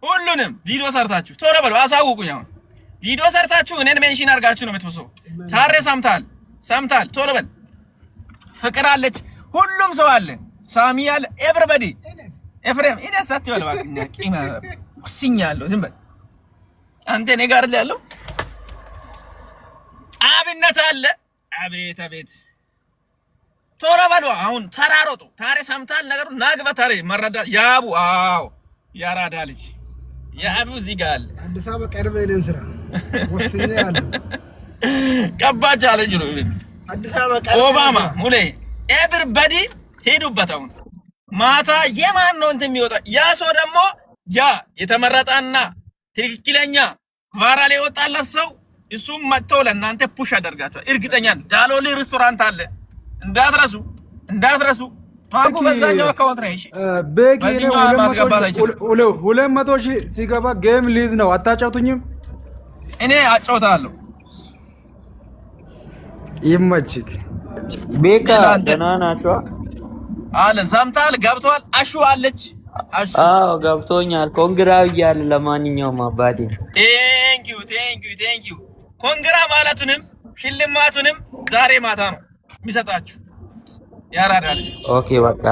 ሁሉንም ቪዲዮ ሰርታችሁ ቶሎ በሉ አሳውቁኝ። አሁን ቪዲዮ ሰርታችሁ እኔን ሜንሽን አድርጋችሁ ነው የምትወስው። ታሬ ሰምታል ቶሎ በል። ፍቅር አለች፣ ሁሉም ሰው አለ፣ ሳሚ አለ፣ ኤቨሪባዲ ኤፍሬም እኔ ሳትበል ባክኛ ቂማ ወስኛለሁ። ዝም በል አንተ እኔ ጋር ያለው አብነት አለ። አቤት ቶሎ በሉ አሁን ተራሮጡ። ታሬ ሰምታል ነገሩ ናግባ ታሬ መረዳ ያቡ አዎ ያራዳ ልጅ ያቡ እዚህ ጋር አለ። አዲስ አበባ ቀርበ ሄደን ስራ ወስኛለሁ። ከባድ ቻሌንጅ ነው። አዲስ አበባ ቀርበ ኦባማ ሙሌ ኤቨሪባዲ ሄዱበት። አሁን ማታ የማን ነው እንትን የሚወጣ ያ ሰው ደግሞ ያ የተመረጠና ትክክለኛ ቫይራል የወጣለት ሰው እሱም መጥቶ ለእናንተ ፑሽ ያደርጋቸዋል። እርግጠኛ ዳሎሊ ሬስቶራንት አለ እንዳትረሱ። ማጉ በዛኛው አካውንት ነው። እሺ ቤኪ ነው 200 ሺህ ሲገባ ጌም ሊዝ ነው። አታጫውቱኝም? እኔ አጫውታለሁ። ይመችክ ቤካ ደህና ናቸው አለን። ሰምታል ገብቷል። አሹ አለች። አዎ ገብቶኛል። ኮንግራው እያለ ለማንኛውም አባቴ ቴንክ ዩ ኮንግራ ማለቱንም ሽልማቱንም ዛሬ ማታ ነው የሚሰጣችሁ። ያራዳል። ኦኬ በቃ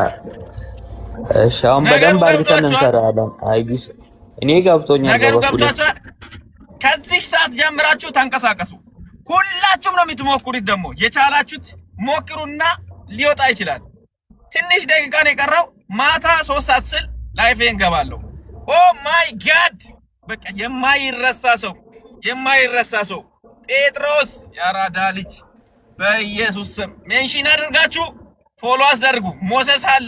እሺ፣ አሁን በደንብ አድርገን እንሰራለን። አይቢስ እኔ ገብቶኛል። ነገሩ ገብቷችኋል። ከዚህ ሰዓት ጀምራችሁ ተንቀሳቀሱ። ሁላችሁም ነው የምትሞክሩት። ደግሞ የቻላችሁት ሞክሩና ሊወጣ ይችላል። ትንሽ ደቂቃ ነው የቀረው። ማታ 3 ሰዓት ስል ላይፍ እንገባለሁ። ኦ ማይ ጋድ በቃ የማይረሳ ሰው ጴጥሮስ ያራዳ ልጅ በኢየሱስ ስም ሜንሽን አድርጋችሁ ፎሎ አስደርጉ። ሞሴስ አለ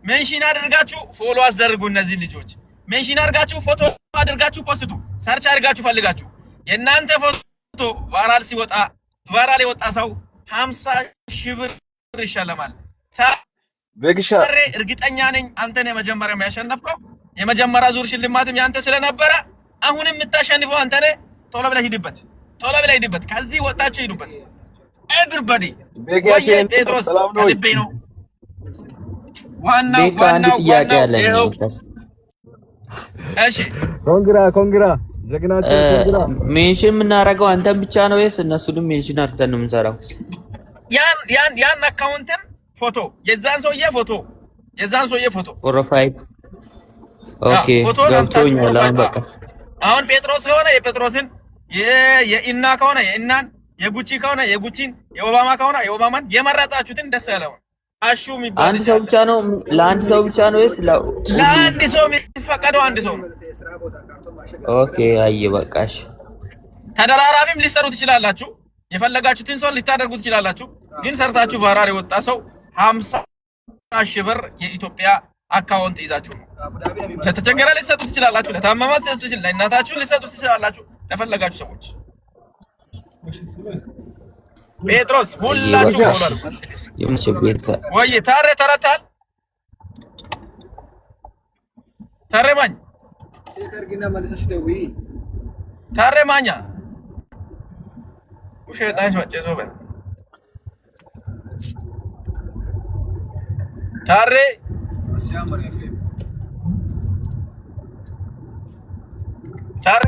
ሜንሽን አድርጋችሁ ፎሎ አስደርጉ። እነዚህ ልጆች ሜንሽን አድርጋችሁ ፎቶ አድርጋችሁ ፖስቱ። ሰርች አድርጋችሁ ፈልጋችሁ የእናንተ ፎቶ ቫይራል የወጣ ሰው 50 ሺህ ብር ይሸለማል። ታሬ እርግጠኛ ነኝ አንተ ነህ የመጀመሪያው ያሸነፍከው። የመጀመሪያ ዙር ሽልማትም ያንተ ስለነበረ አሁንም የምታሸንፈው አንተ ነህ። ቶሎ ብለህ ሂድበት። ከዚህ ወጣችሁ ሂዱበት። ኤቨሪባዲ ወይ ጴጥሮስ ከልቤ ነው። ዋናው ጥያቄ አለኝ። እሺ ኮንግራ ጀግናችን ኮንግራ። ሜንሽን የምናደርገው አንተን ብቻ ነው ወይስ እነሱንም ሜንሽን አድርገን ነው የምንሰራው? ያን አካውንትም ፎቶ የዛን ሰውዬ ፎቶ ፕሮፋይል ኦኬ ገብቶኛል። አሁን ጴጥሮስ ከሆነ የጴጥሮስን የኢና ከሆነ የኢናን የጉቺ ከሆነ የጉቺን የኦባማ ከሆነ የኦባማን የመረጣችሁትን ደስ ያለው አሹ የሚባል አንድ ሰው ብቻ ነው። ለአንድ ሰው ብቻ ነው ወይስ ለአንድ ሰው የሚፈቀደው አንድ ሰው ነው? ኦኬ አይ በቃሽ። ተደራራቢም ሊሰሩ ትችላላችሁ። የፈለጋችሁትን ሰው ልታደርጉ ትችላላችሁ። ግን ሰርታችሁ ቫይራል የወጣ ሰው 50 ሺህ ብር የኢትዮጵያ አካውንት ይዛችሁ ነው። ለተቸገረ ልትሰጡ ትችላላችሁ። ለታመመ ልትሰጡ ትችላላችሁ። ለእናታችሁ ልትሰጡ ትችላላችሁ። ለፈለጋችሁ ሰዎች ጴጥሮስ ሁላችሁ ወራሩ የምትችሉት ወይ ታሬ ተረታል። ታሬማኝ ሴተርጊና መልሰሽ ደዊ ታሬማኛ ውሸታሽ ወጨሶ በል ታሬ ሲያምር ኤፍሬም ታሬ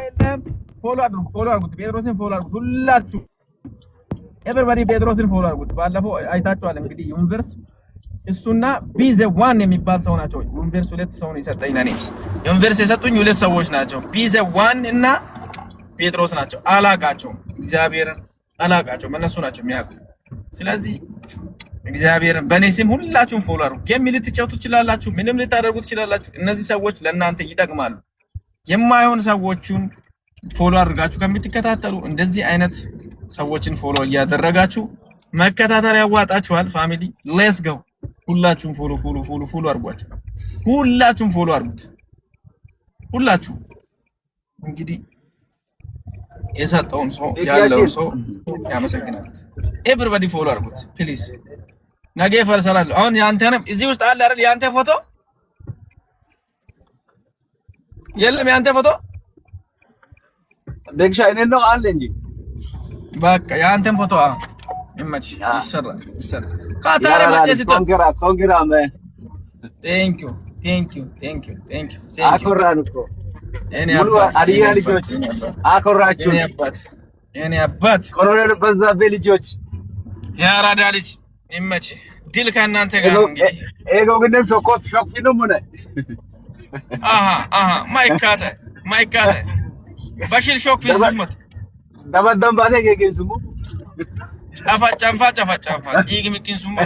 ፎሎ አድርጉት። ጴጥሮስን ፎሎ አድርጉት ሁላችሁ። ኤቨሪባዲ ጴጥሮስን ፎሎ አድርጉት። ባለፈው አይታችኋል እንግዲህ ዩኒቨርስ እሱና ቢዘ ዋን የሚባል ሰው ናቸው። ዩኒቨርስ 2 ሰው ነው የሰጠኝ ለኔ። ዩኒቨርስ የሰጡኝ 2 ሰዎች ናቸው። ቢዘ ዋን እና ጴጥሮስ ናቸው። አላቃቸውም፣ እግዚአብሔርን አላቃቸውም። እነሱ ናቸው የሚያውቁት። ስለዚህ እግዚአብሔርን በኔ ስም ሁላችሁም ፎሎ አድርጉ። ጌም ልትጫወቱ ትችላላችሁ፣ ምንም ልታደርጉ ትችላላችሁ። እነዚህ ሰዎች ለእናንተ ይጠቅማሉ። የማይሆን ሰዎችን ፎሎ አድርጋችሁ ከምትከታተሉ እንደዚህ አይነት ሰዎችን ፎሎ እያደረጋችሁ መከታተል ያዋጣችኋል። ፋሚሊ ሌትስ ጎ። ሁላችሁም ፎሎ አድርጓችሁ። ሁላችሁም ፎሎ አድርጉት። ሁላችሁ እንግዲህ የሰጠውን ሰው ያለው ሰው ያመሰግናል። ኤቨሪባዲ ፎሎ አድርጉት ፕሊዝ። ነገ ፈርሰራለሁ። አሁን ያንተንም እዚህ ውስጥ አለ አይደል? ያንተ ፎቶ የለም? ያንተ ፎቶ ደግሻ እኔ ነው አለ እንጂ በቃ ያንተን ፎቶ ይመች ይሰራል። ካታረ ማጨስ ይቶ ኮንግራ ቴንክ ዩ አኮራን እኮ ሙሉ ሀዲያ ልጆች አኮራችሁ። የኔ አባት ኮሎኔል በዛብህ ልጆች የአራዳ ልጅ ይመች። ድል ከእናንተ ጋር ነው እንግዲህ ኤጎ ግን ሾክ ነው ሆነ ማይካተ በሽል ሾክ ፊስሙት ደበደም ባለ ገገንሱሙ ጫፋ ይግምኪንሱሙ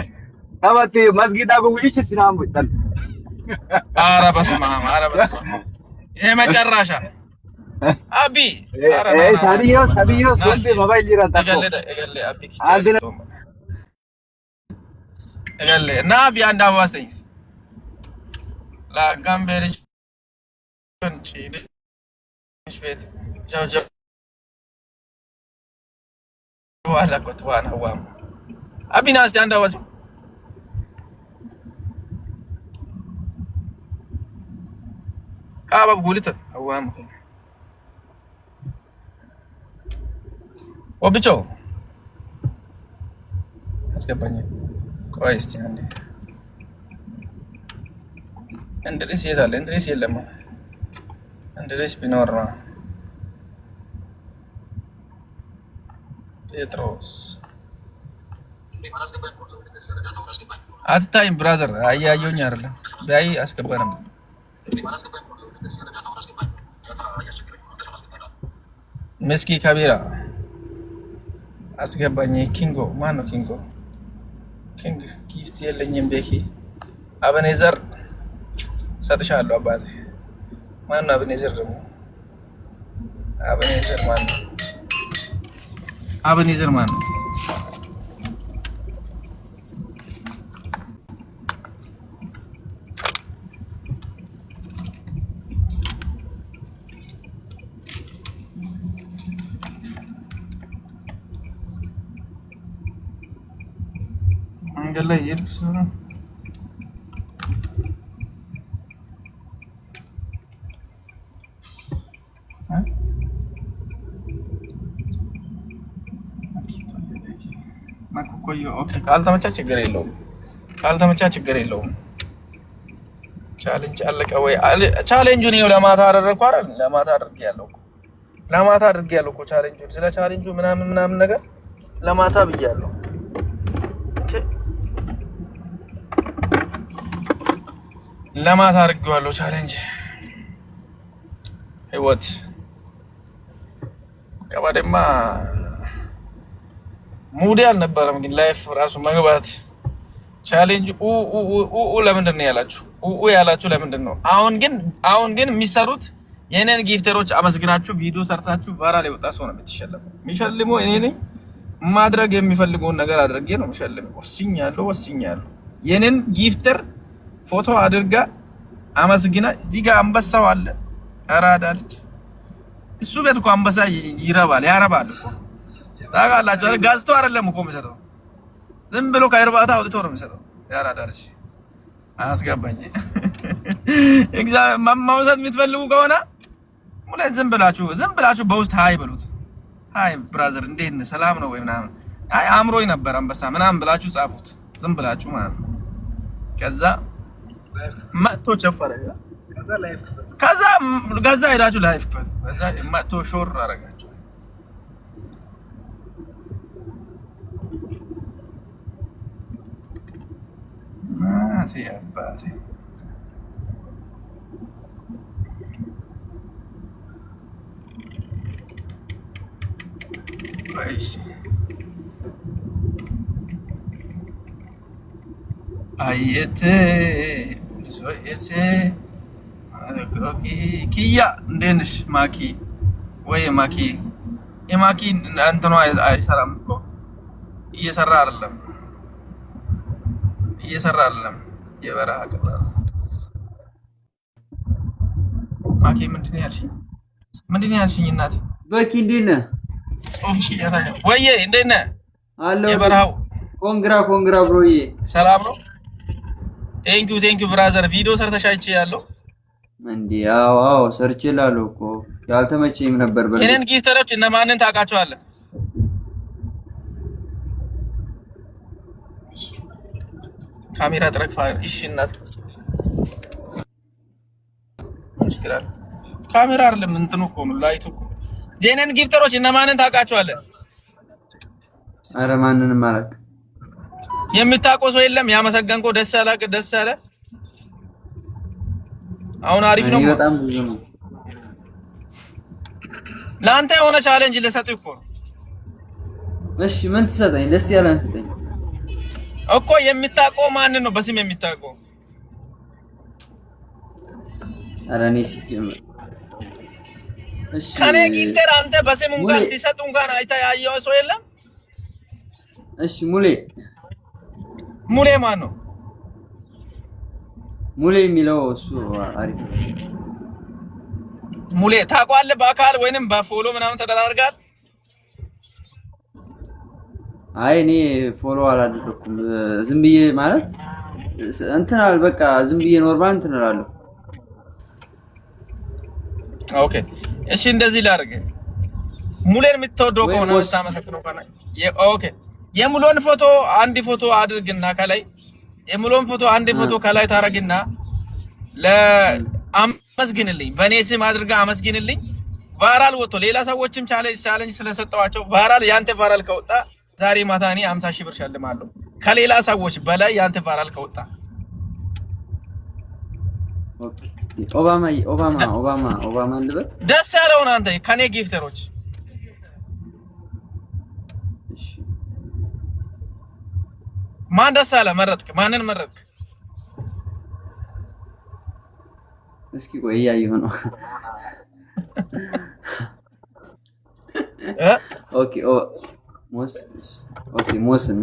ታባቲ መስጊድ አጎውጭ ሲናም ወጣል። ኧረ በስመ አብ የመጨረሻ አቢ ሳዲዮ ሶልዴ ሞባይል ይራታቆ እገሌ እና አቢ አንድ አዋሰኝስ ላጋምቤርጅ እንቺ ቤት ጃው ዋላ ቆጥዋና ዋም አቢና እስቲ አንድ አዋሰኝ ካባብ ጉልት አዋም ወብቾ አስገባኝ። ቆይ እስቲ አንዴ እንድሪስ የታለ? እንድሪስ የለም። እንድሪስ ቢኖር ነው ጴጥሮስ አትታይም ብራዘር። አያየሁኝ አይደለም ዳይ አስገባንም መስኪ ካቢራ አስገባኝ። ኪንጎ ማን ነው ኪንጎ? ኪንግ ጊፍት የለኝም። ቤኪ አበኔዘር ሰጥሻለሁ አባቴ። ማን ነው አበኔዘር? ደግሞ አበኔዘር ማን ነው? አበኔዘር ማን ነው? መንገድ ላይ እየሄድኩ ነው። ካልተመቻ ችግር የለውም። ቻሌንጅ አለቀ ወይ? ቻሌንጁን ይኸው ለማታ አደረግኩ አይደል? ለማታ አድርጌያለሁ እኮ ቻሌንጁን። ስለ ቻሌንጁ ምናምን ነገር ለማታ ብያለሁ። ለማታ አድርጌዋለሁ ቻሌንጅ። ህይወት ከባደማ ሙዲ አልነበረም፣ ግን ላይፍ ራሱ መግባት ቻሌንጅ ለምንድን ነው ያላችሁ? ለምንድን ነው አሁን ግን የሚሰሩት የኔን ጊፍተሮች አመስግናችሁ ቪዲዮ ሰርታችሁ ቫይራል የወጣ ሰው ነው የሚሸልመው። እኔ ነኝ ማድረግ የሚፈልገውን ነገር አድርጌ ነው የሚሸልመው። ወስኛለሁ። የኔን ጊፍተር ፎቶ አድርጋ አመስግና። እዚህ ጋር አንበሳው አለ። አራዳ ልጅ እሱ ቤት እኮ አንበሳ ያረባል እኮ ታውቃላችሁ አይደል? ጋዝቶ አይደለም እኮ የሚሰጠው፣ ዝም ብሎ ከእርባታ አውጥቶ ነው የሚሰጠው። ያራዳ ልጅ አስገባኝ። መውሰድ የምትፈልጉ ከሆነ ሙላት ዝም ብላችሁ በውስጥ ሃይ በሉት። ሃይ ብራዘር እንዴት ነህ? ሰላም ነው ወይ ምናምን። አይ አምሮኝ ነበር አንበሳ ምናምን ብላችሁ ጻፉት። ዝም ብላችሁ ማለት ነው። ከዛ መጥቶ ጨፈረ። ከዛ ሄዳችሁ ላይፍ ክፈቱ። ከዛ መጥቶ ሾር አደረጋችሁ። አባቴ አየቴ ኪያ እንዴት ነሽ? ማኪ ወይ ማኪ የማኪ እንትኗ አይሰራም እኮ እየሰራ አይደለም። የበረሃ ቅጠል ማኪ ምንድን ነው ያልሽኝ? እናቴ በኪ እንዴት ነህ? ጾፍሽ ያታየ ወዬ እንዴት ነህ? አለው የበረሃው ኮንግራ ብሮዬ ሰላም ነው? ቴንኪው ብራዘር። ቪዲዮ ሰርተሽ አይቼ ያለው እንዴ? አዎ ሰርቼላለሁ እኮ ያልተመቸኝም ነበር። የኔን ጊፍተሮች እነማንን ታውቃቸዋለህ? ካሜራ ጥረግ። እሺ እናት ካሜራ አይደለም እንትኑ እኮ ነው ላይቱ እኮ ጄነን ጊፍተሮች እነማንን ታውቃቸዋለህ? ኧረ ማንንም አላውቅም። የምታውቀው ሰው የለም? ያመሰገንከው ደስ ያለ አሁን አሪፍ ነው። በጣም ብዙ ነው። ለአንተ የሆነ ቻሌንጅ ልሰጥህ እኮ። እሺ ምን ትሰጠኝ? ደስ ያለን ስጠኝ እኮ። የምታውቀው ማንን ነው በስም የምታውቀው? ኧረ እኔ ሲጀምር እሺ ከኔ ጊፍተር አንተ በስም እንኳን ሲሰጥ እንኳን አይተህ ያየኸው ሰው የለም? እሺ ሙሌ ማን ነው? ሙሌ የሚለው እሱ አሪፍ ነው። ሙሌ ታውቀዋለህ? በአካል ወይንም በፎሎ ምናምን ተደራርጋል? አይ እኔ ፎሎ አላደረኩም። ዝም ብዬ ማለት እንትን በቃ ዝም ብዬ ኖርማል እንትን እላለሁ። ኦኬ እሺ እንደዚህ ላድርግ። ሙሌን የምትወደው ከሆነ ታመሰግነው ካና ኦኬ የሙሉን ፎቶ አንድ ፎቶ አድርግና ከላይ የሙሉን ፎቶ አንድ ፎቶ ከላይ ታረግና ለአመስግንልኝ በኔ ስም አድርጋ አመስግንልኝ። ቫይራል ወጥቶ ሌላ ሰዎችም ቻሌንጅ ስለሰጠዋቸው ቫይራል ያንተ ቫይራል ከወጣ ዛሬ ማታ እኔ 50,000 ብር ሸልማለሁ። ከሌላ ሰዎች በላይ ያንተ ቫይራል ከወጣ ኦኬ ኦባማ ልበል። ደስ ያለውን አንተ ከኔ ጊፍተሮች እሺ ማን ደስ አለ? መረጥክ? ማንን መረጥክ? እስኪ ቆይ እያየሁ ነው። ኦኬ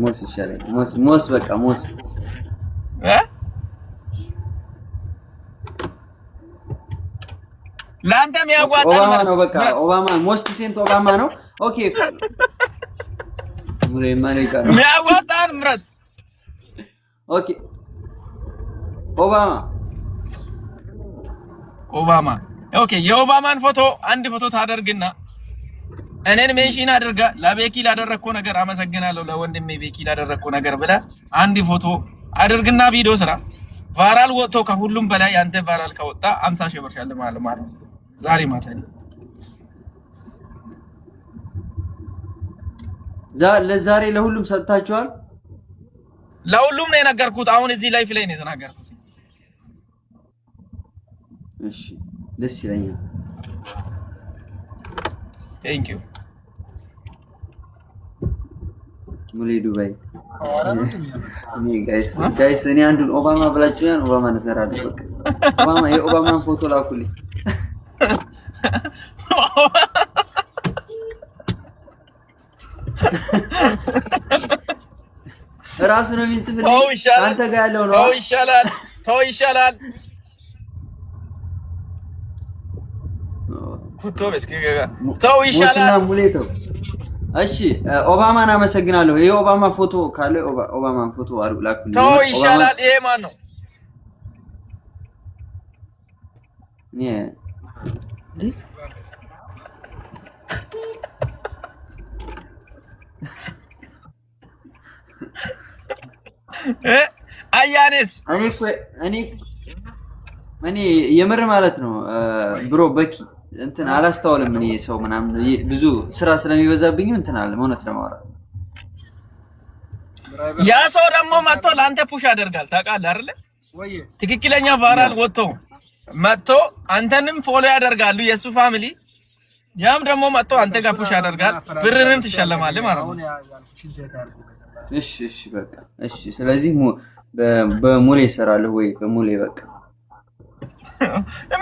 ሞስ ይሻላል። ሞስ በቃ ሞስ ላንተም ያዋጣል። ኦባማ ነው በቃ ኦባማ ሞስት ሴንት ኦባማ ነው። ኦኬ ሙሌ ማን ይቃል ያዋጣል ምረጥ። ኦኬ ኦባማ ኦኬ የኦባማን ፎቶ አንድ ፎቶ ታደርግና እኔን ሜንሽን አድርጋ ለቤኪ ላደረኩ ነገር አመሰግናለሁ ለወንድሜ ቤኪ ላደረኩ ነገር ብለ አንድ ፎቶ አድርግና ቪዲዮ ስራ። ቫይራል ወጥቶ ከሁሉም በላይ አንተ ቫይራል ከወጣ 50,000 ብር ሸልማለሁ ማለት ነው። ዛሬ ማታ ለዛሬ ለሁሉም ሰጥታችኋል? ለሁሉም ነው የነገርኩት። አሁን እዚህ ላይፍ ላይ ነው የተናገርኩት። እሺ ደስ ይለኛል። ቴንክ ዩ ሙሌ ዱባይ እኔ ጋይስ እኔ አንዱን ኦባማ ብላችሁኛል። ኦባማ ነሰራለሁ በቃ ኦባማ የኦባማን ፎቶ ላኩልኝ። ራሱ ነው የሚጽፍልኝ። አንተ ጋር ያለው ነው። ተው ይሻላል። ኩቶ በስከገጋ ተው ይሻላል። ሙሌ ተው። እሺ ኦባማን አመሰግናለሁ። ይሄ ኦባማ ፎቶ ካለ ኦባማን ፎቶ ላኩልኝ። ተው ይሻላል። ይሄ ማን ነው? አያኔስ እኔ የምር ማለት ነው ብሮ በኪ እንትን አላስተዋልም። እኔ ሰው ምናምን ብዙ ስራ ስለሚበዛብኝ እንትን አለ እውነት ለማውራት ያ ሰው ደግሞ መጥቶ ላንተ ፑሽ ያደርጋል። ታውቃለህ አይደል? ትክክለኛ ቫይራል ወጥቶ መጥቶ አንተንም ፎሎ ያደርጋሉ የሱ ፋሚሊ። ያም ደግሞ መጥቶ አንተ ጋር ፑሽ ያደርጋል። ብርንም ትሸለማለህ ማለት ነው። እሺ በቃ እሺ። ስለዚህ በሙሌ እሰራለሁ ወይ በሙሌ በቃ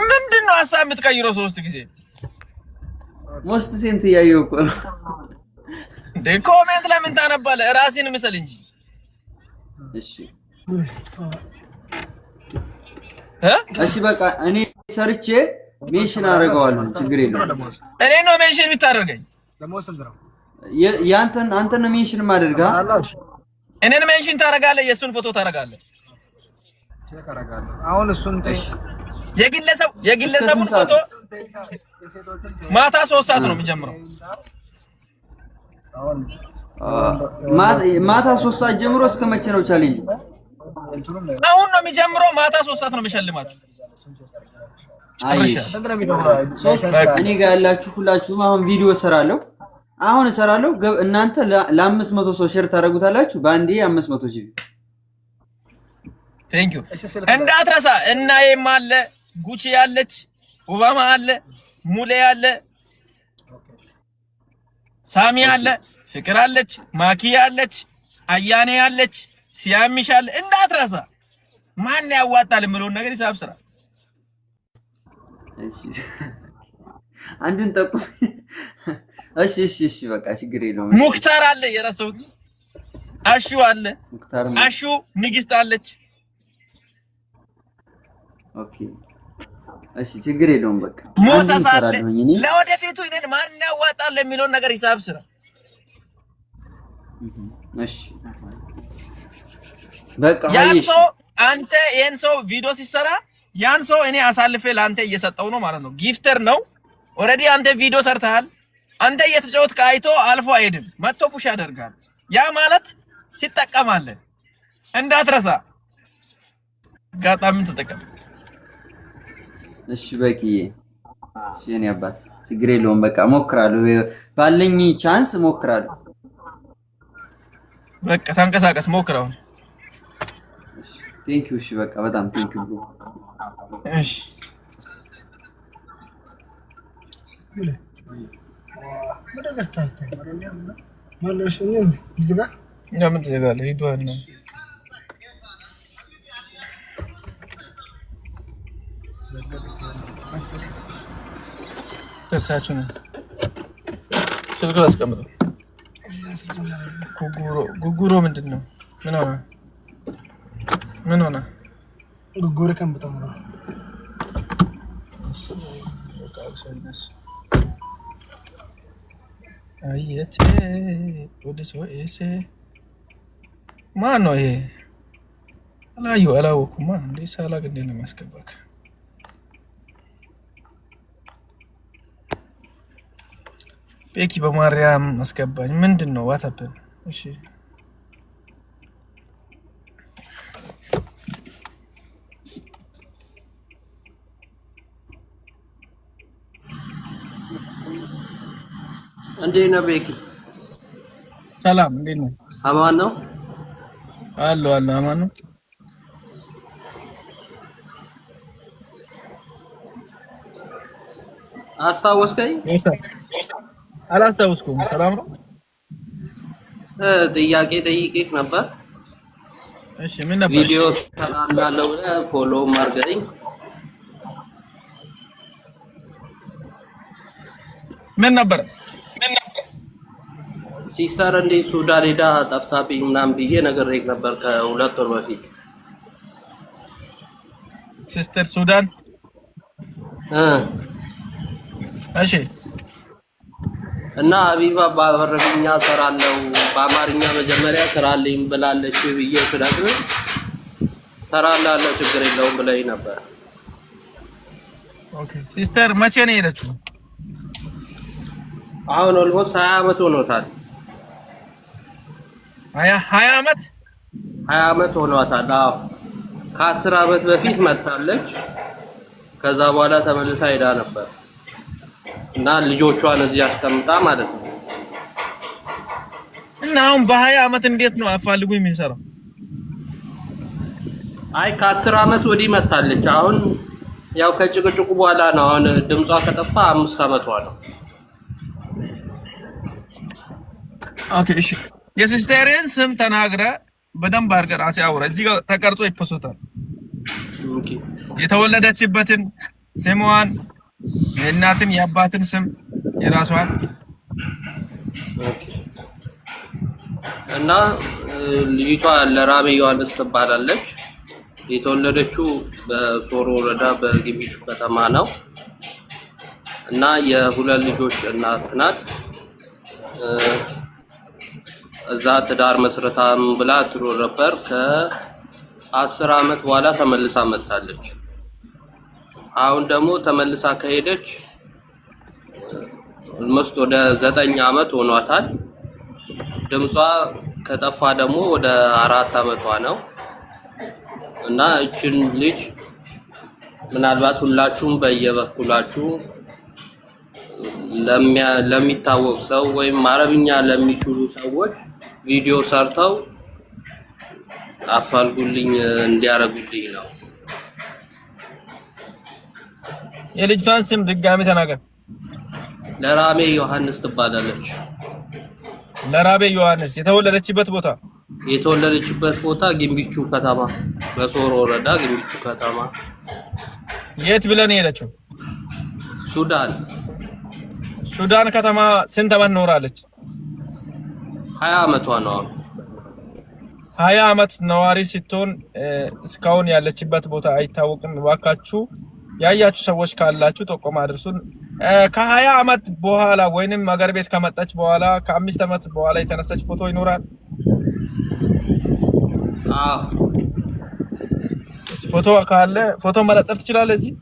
ምንድነው ሀሳብ የምትቀይረው 3 ጊዜ? ሞስት ሴንት ያየው እኮ እንደ ኮሜንት ለምን ታነባለህ? ራስህን ምስል እንጂ። እሺ በቃ እኔ ሰርቼ ሜንሽን አደርገዋለሁ። ችግር የለውም። እኔ ነው ሜንሽን የምታደርገኝ? አንተን ነው ሜንሽን ማድረጋ። እኔን ሜንሽን ታደርጋለህ፣ የሱን ፎቶ ታደርጋለህ። አሁን እሱን የግለሰቡን ፎቶ ማታ 3 ሰዓት ነው የሚጀምረው። ማታ 3 ሰዓት ጀምሮ እስከ መቼ ነው ቻሌንጁ? አሁን ነው የሚጀምረው። ማታ 3 ሰዓት ነው የሚሸልማችሁ። እኔ ጋር ያላችሁ ሁላችሁም አሁን ቪዲዮ እሰራለሁ እናንተ ለ500 ሰው ሼር ታደርጉታላችሁ በአንዴ 500 ጂቢ ቴንክ ዩ እንዳትረሳ እና የማለ ጉቺ ያለች ኦባማ አለ ሙሌ ያለ ሳሚ አለ ፍቅር አለች ማኪ ያለች አያኔ ያለች ሲያሚሽ አለ እንዳትረሳ ማን ያዋጣል ምለው ነገር ሂሳብ ስራ አንዱን ጠቁም እሺ በቃ ችግር የለውም ሙክታር አለ የራስዎት አሹ አለ አሹ ንግስት አለች ኦኬ እሺ ችግር የለውም በቃ ሞሳስ አለ ለወደፊቱ እኔን ማን ያዋጣል የሚለው ነገር ሂሳብ ስራ እሺ በቃ ያንሶ አንተ የንሶ ቪዲዮ ሲሰራ ያንሶ እኔ አሳልፌ ላንተ እየሰጠው ነው ማለት ነው ጊፍተር ነው ኦሬዲ አንተ ቪዲዮ ሰርተሃል አንተ እየተጫወት ካይቶ አልፎ አይድም መጥቶ ፑሽ ያደርጋል ያ ማለት ትጠቀማለህ እንዳትረሳ ጋጣምን ተጠቀም እሺ በቂዬ እሺ እኔ አባት ችግር የለውም በቃ ሞክራለሁ ባለኝ ቻንስ ሞክራለሁ በቃ ተንቀሳቀስ ሞክራው እሺ ቴንክ ዩ እሺ በቃ በጣም ቴንክ ዩ ብሮ እሺ ምን ትዘጋለህ ሂዷና ተሳቹ ነው ስልክ አስቀምጠው ጉጉሮ ምንድነው ምን ሆነ ጉጉሮ ከንብጠው ነው ሳይነስ አየቴ ወደ ሰው ኤሴ ማን ነው ይሄ አላወኩም እንዴ ሳላግ እንዴ ነው ማስገባክ ቤኪ በማርያም አስገባኝ ምንድነው ዋታበን እሺ እንዴት ነው ቤኪ ሰላም እንዴት ነው አማን ነው አሎ አማን ነው አስታወስከኝ አላስታወስኩም ሰላም ነው ጥያቄ ጠይቄክ ነበር እሺ ምን ነበር ቪዲዮ ተላላለው ፎሎ ማርገኝ ምን ነበር ሲስተር እንዴ ሱዳን ሄዳ ጠፍታብኝ ምናምን ብዬ ነግሬክ ነበር ከሁለት ወር በፊት ሲስተር ሱዳን እሺ እና አቢባ በአረብኛ ሰራለው በአማርኛ መጀመሪያ ሰራልኝ ብላለች ብዬ ስለዚህ ሰራላለሁ ችግር የለውም ብለኝ ነበር ኦኬ ሲስተር መቼ ነው የሄደችው አሁን ኦልሞስት 20 አመት ሆኖታል 20 አመት 20 አመት ሆኗታል አዎ ከ10 አመት በፊት መጣለች ከዛ በኋላ ተመልሳ ሄዳ ነበር እና ልጆቿን እዚህ አስቀምጣ ማለት ነው እና አሁን በ20 አመት እንዴት ነው አፋልጉ የሚሰራው አይ ከ10 አመት ወዲህ መጣለች አሁን ያው ከጭቅጭቁ በኋላ ነው አሁን ድምጿ ከጠፋ 5 አመቷ ነው ኦኬ እሺ የሲስተርን ስም ተናግረ በደንብ አድርገህ ራሴ አውራ እዚህ ጋር ተቀርጾ ይፖስታል ኦኬ የተወለደችበትን ስሟን የእናትን የአባትን ስም የራሷን ኦኬ እና ልጅቷ ለራሜ ዮሐንስ ትባላለች የተወለደችው በሶሮ ወረዳ በግቢቹ ከተማ ነው እና የሁለት ልጆች እናት ናት እዛ ትዳር መስረታም ብላ ትኖር ነበር ከ10 አመት በኋላ ተመልሳ መጣለች አሁን ደግሞ ተመልሳ ከሄደች ኦልሞስት ወደ 9 አመት ሆኗታል ድምጿ ከጠፋ ደግሞ ወደ 4 አመቷ ነው እና እቺን ልጅ ምናልባት ሁላችሁም በየበኩላችሁ ለሚታወቅ ሰው ወይም አረብኛ ለሚችሉ ሰዎች ቪዲዮ ሰርተው አፋልጉልኝ እንዲያረጉልኝ ነው። የልጅቷን ስም ድጋሚ ተናገር። ለራሜ ዮሐንስ ትባላለች። ለራሜ ዮሐንስ የተወለደችበት ቦታ ግንቢቹ ከተማ፣ በሶሮ ወረዳ ግንቢቹ ከተማ። የት ብለን ሄደችው? ሱዳን ከተማ። ስንት ዓመት ኖራለች? 20 ዓመቷ ነው። 20 ዓመት ነዋሪ ስትሆን እስካሁን ያለችበት ቦታ አይታወቅም። እባካችሁ ያያችሁ ሰዎች ካላችሁ ጠቆማ አድርሱን። ከ20 ዓመት በኋላ ወይንም አገር ቤት ከመጣች በኋላ ከ5 ዓመት በኋላ የተነሳች ፎቶ ይኖራል? ፎቶ ካለ ፎቶ መለጠፍ ትችላለህ እዚህ?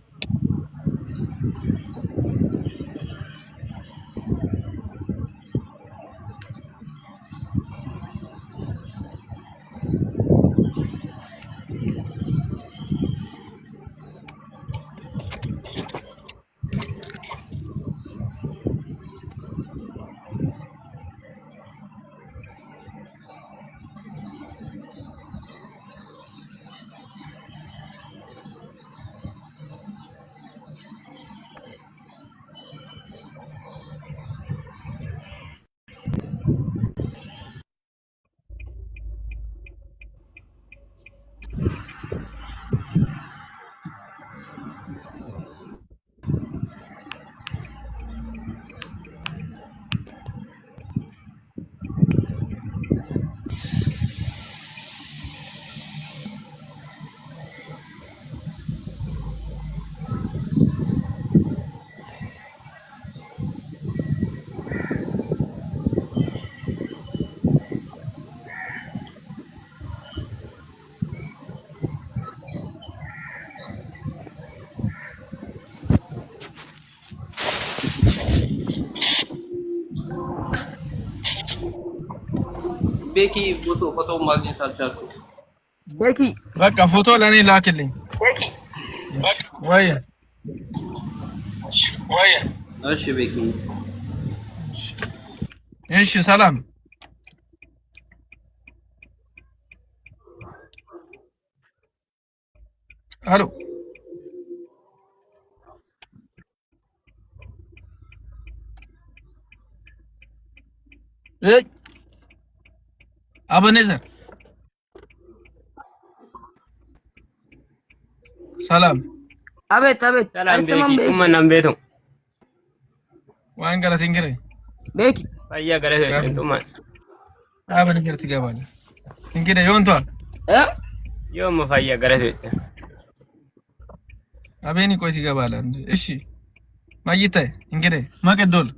ቤኪ ፎቶ ማግኘት አልቻልኩም። ቤኪ በቃ ፎቶ ለኔ ላክልኝ። ቤኪ ወይ እሺ ቤኪ እሺ ሰላም አሎ አበኔዘር ሰላም። አቤት አይሰማም። ቤኪ ማናም ቤቱ ዋን ገለ ሲንግሪ ቤኪ ፈያ ገለ እንቱማ አበኔ ገለ ትገባለ እንግዲህ ይወንቷል ዮም ፈያ ገለ አቤኒ ቆይ ትገባለ እንዴ? እሺ ማይታይ እንግዲህ ማቀዶል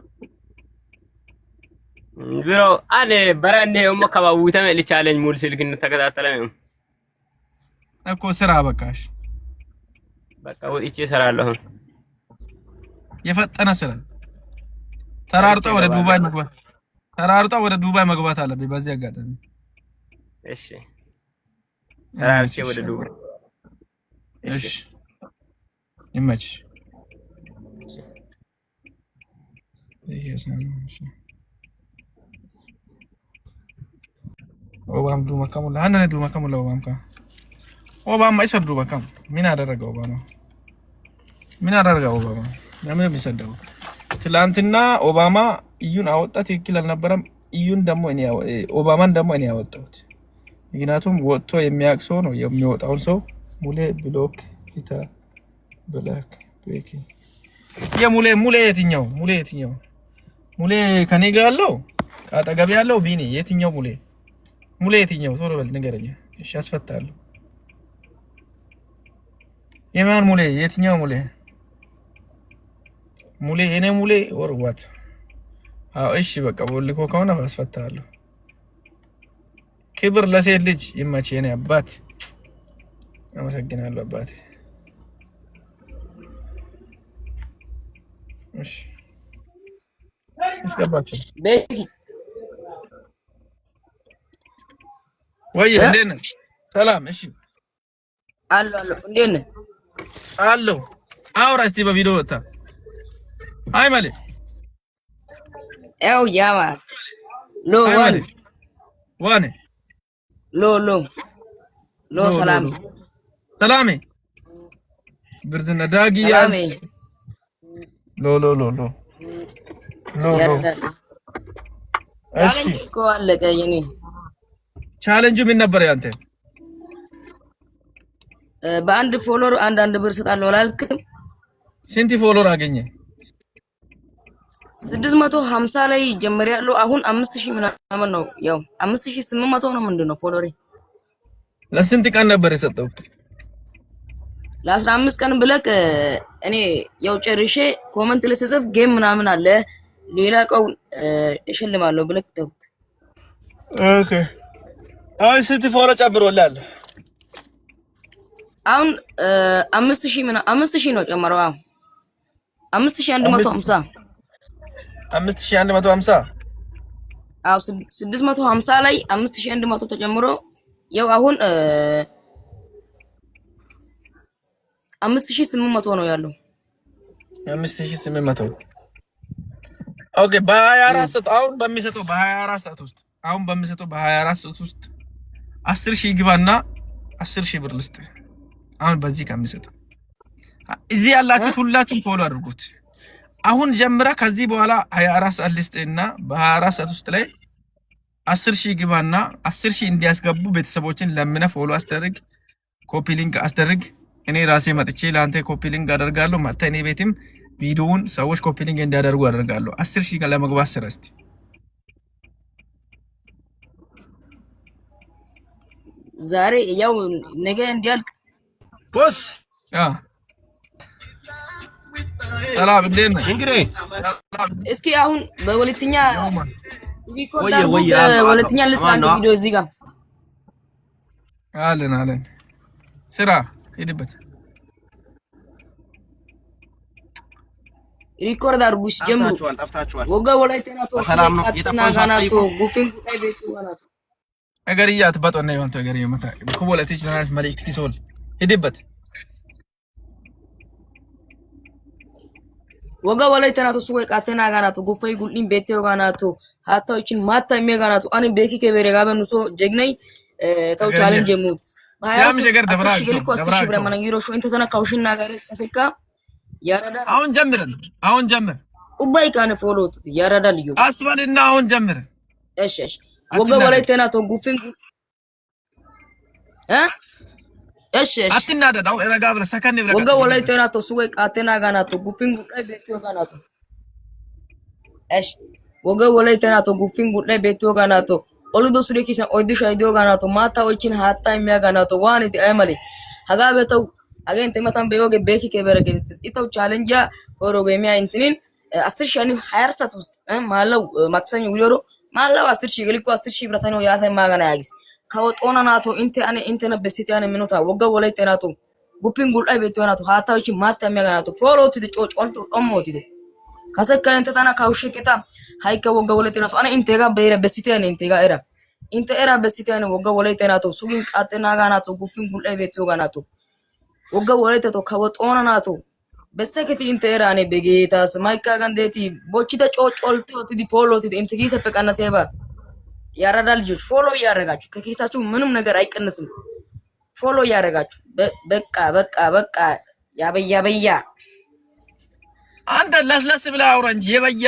ቢሮ አኔ በራኔ ወመከባው ተመል ቻሌንጅ ሙሉ ስልክ እንተከታተለ ነው እኮ ስራ በቃሽ። በቃ ወጥቼ እሰራለሁ። የፈጠነ ስራ ተራርጦ ወደ ዱባይ መግባት አለብኝ በዚህ አጋጣሚ። እሺ ሰራርቼ ወደ ዱባይ። እሺ ይመች ኦባማ ዱማ ከሙላ አንነ ዱማ ከሙላ ኦባማ ይሰር ዱማ ከም ምን አደረገ ኦባማ? ለምን ቢሰደው? ትላንትና ኦባማ እዩን አወጣ። ትክክል አልነበረም። እዩን ደግሞ ኦባማን ደግሞ እኔ ያወጣሁት። ምክንያቱም ወጥቶ የሚያውቅ ሰው ነው የሚወጣውን ሰው ሙሌ ብሎክ ፊታ ብላክ ቤኪ ሙሌ የትኛው ሙሌ ከኔ ጋር ያለው ካጠገብ ያለው ቢኒ የትኛው ሙሌ የትኛው? ቶሎ በል ንገረኝ። እሺ አስፈታለሁ። የማን ሙሌ? የትኛው ሙሌ የኔ ሙሌ ወርዋት? አዎ እሺ በቃ ቦልኮ ከሆነ አስፈታለሁ። ክብር ለሴት ልጅ ይመች የኔ አባት። አመሰግናለሁ አባቴ። እሺ እስከባችሁ ቤኪ ወይ እንዴት ነህ? ሰላም። እሺ አሎ እንዴት ነህ? አለው አውራ እስቲ በቪዲዮ ወጣ አይ ማለ ያው ያማ ሎ ዋኔ ሎ ሰላሜ ብርዝና ዳጊ ያስ ሎ እሺ እኮ አለቀ የኔ ቻሌንጁ ምን ነበር ያንተ? በአንድ ፎሎወር አንድ ብር ሰጣለሁ አላልክም? ስንት ፎሎወር አገኘ? 650 ላይ ጀመር ያለው አሁን 5000 ምናምን ነው። ያው 5800 ነው ምንድነው ፎሎወሬ። ለስንት ቀን ነበር የሰጠው? ለ15 ቀን ብለክ እኔ ያው ጨርሼ ኮሜንት ላይ ስጽፍ ጌም ምናምን አለ ሌላ ቀው እሸልማለሁ ብለክ ተውክ። ኦኬ አይ ስንት ፎሎወር ጨምሮላል? አሁን 5000 ነው ጨመረው። 5150 5150 አው 650 ላይ 5100 ተጨምሮ ያው አሁን 5800 ነው ያለው። 5800 ኦኬ። በ24 ሰዓት አሁን በሚሰጠው በ24 ሰዓት ውስጥ 10000 ግባና 10000 ብር ልስጥ። አሁን በዚህ ከሚሰጠው እዚህ ያላችሁት ሁላችሁም ፎሎ አድርጉት። አሁን ጀምራ ከዚህ በኋላ 24 ሰዓት ልስጥና በ24 ሰዓት ውስጥ ላይ 10000 ግባና 10000 እንዲያስገቡ ቤተሰቦችን ለምነ ፎሎ አስደርግ፣ ኮፒ ሊንክ አስደርግ። እኔ ራሴ መጥቼ ላንተ ኮፒ ሊንክ አደርጋለሁ። መጣ እኔ ቤትም ቪዲዮውን ሰዎች ኮፒ ሊንክ እንዲያደርጉ አደርጋለሁ። 10000 ጋር ለመግባት ስረስቲ ዛሬ ያው ነገ እንዲያልቅ ቦስ ሰላም እንዴት ነህ? እንግዲህ እስኪ አሁን በሁለተኛ ሪኮርድ አድርጎ በሁለተኛ ልስራን ቪዲዮ እዚህ ጋር አለን ስራ ሄድበት ሪኮርድ አድርጉ ጀምሩ። ወጋ ወላይተና ቶ ሰላምና ጋናቶ ጉፊን ጉዳይ ቤቱ ጋናቶ ነገርያት በጦና ይሆን ተገር ይመታ ኩቦለቲች ናስ መልእክት ኪሶል ሄድበት ወጋ ወላይተና ቶ ሱቆይ ቃተና ጋናቶ ጉፋይ ጉልዲን ቤቴው ጋናቶ ሃታዎችን ማታ የሚያጋናቶ አኔ ቤኪ ከበሬ ጋበኑ ሶ ጀግነይ ተው ቻሌንጅ የሙት ያም ጀገር ደብራሽ ደብራሽ ብራማን ይሮ ሾ እንተ ተነካውሽና ጋር እስከሰካ ያራዳ አሁን ጀምር ኡባይ ካነ ፎሎት ያራዳ ልዩ አስባልና አሁን ጀምር። እሺ ወጋ ወላይተና ቶ ጉፊን እሺ አትናደዳው ረጋ ብለ ሰከን ብለ ወጋ ወላይተና ቶ ሱቆይ ቃተና ጋናቶ ጉፊን ጉዳይ ቤቴው ጋናቶ እሺ ወጋ ወላይተና ቶ ጉፊን ጉዳይ ቤቴው ጋናቶ ኦሉዶ ሱሪኪሳ ኦይዱ ሻይዶ ጋናቶ ማታዎችን ሃታ የሚያጋናቶ ዋንቲ አይማሊ haga betau haga inte matan beyoge beki keberege itaw challenge koroge miya intinin 10 shani hayar sat ust maalaw maksanyo wiyoro maalaw 10 shi geliko 10 shi bratano yaata magana yagis kawo xona nato inte ane intena besite ane minuta wogga wolaite nato gupin gulay beto nato haatawchi matta meganato follow tide cocolto ommotide kaseka inte tana kawsheketa hayka wogga wolaite nato ane intega beira besite ane intega era inte era besite ane wogga wolaite nato sugin qatena ganato gupin gulay beto ganato wogga wolaite to kawo xona nato beseketi inte era ane begetas mayka gandeti bochida cocolti otidi follow tide inte gisa pekana seba ያራዳል ልጆች ፎሎ ያረጋችሁ ከኪሳችሁ ምንም ነገር አይቀንስም። ፎሎ ያረጋችሁ በቃ ያበያ አንተ ለስለስ ብላ አውራ እንጂ የበያ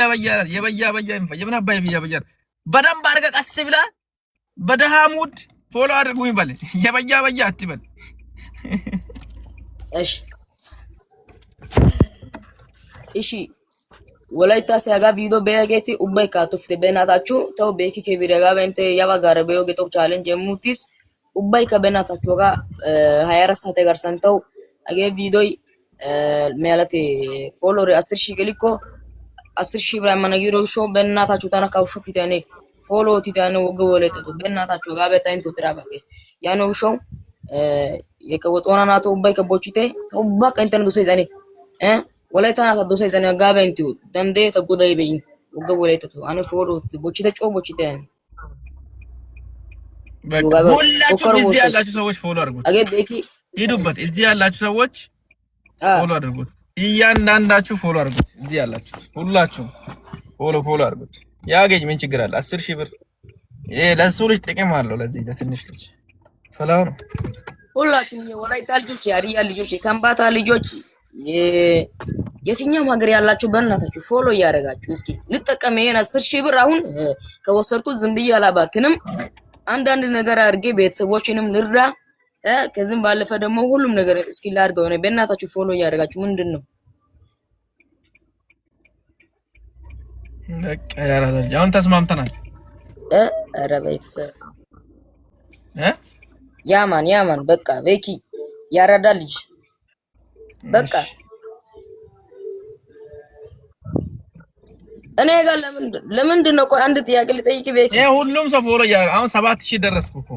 የምን አባይ የበያ በደንብ አድርገህ ቀስ ብላ በደሃሙድ ፎሎ አድርጉኝ በል የበያ አትበል። እሺ ወላይታ ሲያጋ ቪዲዮ በያጌቲ ኡባይ ካቱፍቴ በእናታችሁ ተው ቤኪ ከቢረጋ በእንተ ያባጋረ በዮጌ ተው ቻሌንጅ የሙቲስ ኡባይ ከበእናታችሁ ጋር 24 ሰዓት ጋር ሰንተው አገ ቪዲዮ ማለት ፎሎወር 10000 ገሊኮ 10000 ብራ ማናጊሮ ሾ በእናታችሁ ተናካው ሾ ፊታኔ ፎሎ ቲታኔ ወገ ወላይታ ተው በእናታችሁ ጋር በታይንቶ ትራባቀስ ያኖ ሾ የከወጦና ናቶ ኡባይ ከቦቺቴ ተው ባቀ እንተን ዱሰ ይዛኔ ወላይታ ናታ ዱሰ ይዛኔ ጋበንቱ ደንዴ ተጎዳይ በይን ወገ ወላይታ ተው አነ ፎሎ ቦቺቴ ጮ ቦቺቴ ያኔ ሁላችሁ እዚህ ያላችሁ ሰዎች ፎሎ አድርጉት። አገ ቤኪ ሂዱበት። እዚህ ያላችሁ ሰዎች ፎሎ አድርጉት። እያንዳንዳችሁ ፎሎ አድርጉት። እዚህ ያላችሁት ሁላችሁ ፎሎ አድርጉት። ያገኝ ምን ችግር አለ? 10,000 ብር ይሄ ለሰው ልጅ ጥቅም አለው። ለዚህ ለትንሽ ልጅ ፈላው ነው። ሁላችሁም የወላይታ ልጆች፣ የሀዲያ ልጆች፣ የከምባታ ልጆች፣ የትኛውም ሀገር ያላችሁ በእናታችሁ ፎሎ እያደረጋችሁ እስኪ ልጠቀም። ይሄን 10,000 ብር አሁን ከወሰድኩት ዝም ብዬ አላባክንም። አንዳንድ ነገር አድርጌ ቤተሰቦችንም ልርዳ። ከዚህም ባለፈ ደግሞ ሁሉም ነገር እስኪ ላድርገው ነው። በእናታችሁ ፎሎ እያደረጋችሁ ምንድነው በቃ ያራዳል። አሁን ተስማምተናል። ኧረ ቤተሰብ ያማን በቃ ቤኪ ያራዳ ልጅ በቃ እኔ ጋር ለምንድን ነው? ቆይ አንድ ጥያቄ ልጠይቅ ቤኪ። ይሄ ሁሉም ሰው ፎሎ ያደርጋል። አሁን 7,000 ደረስኩ እኮ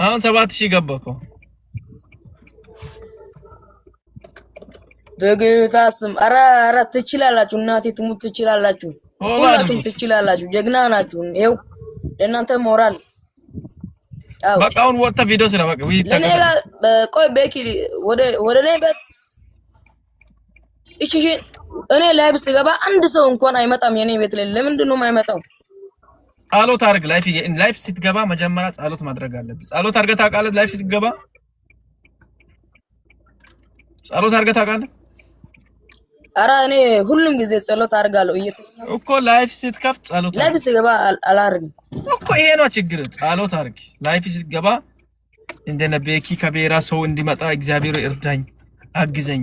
አሁን 7,000 ገባ እኮ በጌታ ስም። ኧረ ትችላላችሁ፣ እናቴ ትሙት ትችላላችሁ፣ ሁላችሁም ትችላላችሁ። ጀግና ናችሁ። ይሄው ለእናንተ ሞራል። በቃ አሁን ወጣ ቪዲዮ ስራ በቃ ለኔ ቆይ ቤኪ ወደ እኔ በት እሺ እኔ ላይቭ ስገባ አንድ ሰው እንኳን አይመጣም የኔ ቤት ላይ። ለምንድን ነው የማይመጣው? ጸሎት አድርግ። ላይፍ ስትገባ መጀመሪያ ጸሎት ማድረግ አለብህ። ጸሎት አድርገህ ታውቃለህ? ላይፍ ስትገባ ጸሎት አድርገህ ታውቃለህ? ኧረ እኔ ሁሉም ጊዜ ጸሎት አድርጋለሁ እኮ። ላይፍ ስትከፍት ጸሎት ላይፍ ስገባ አላርግም እኮ። ይሄ ነው ችግር። ጸሎት አድርግ። ላይፍ ስትገባ እንደነ ቤኪ ከቤራ ሰው እንዲመጣ እግዚአብሔር እርዳኝ፣ አግዘኝ፣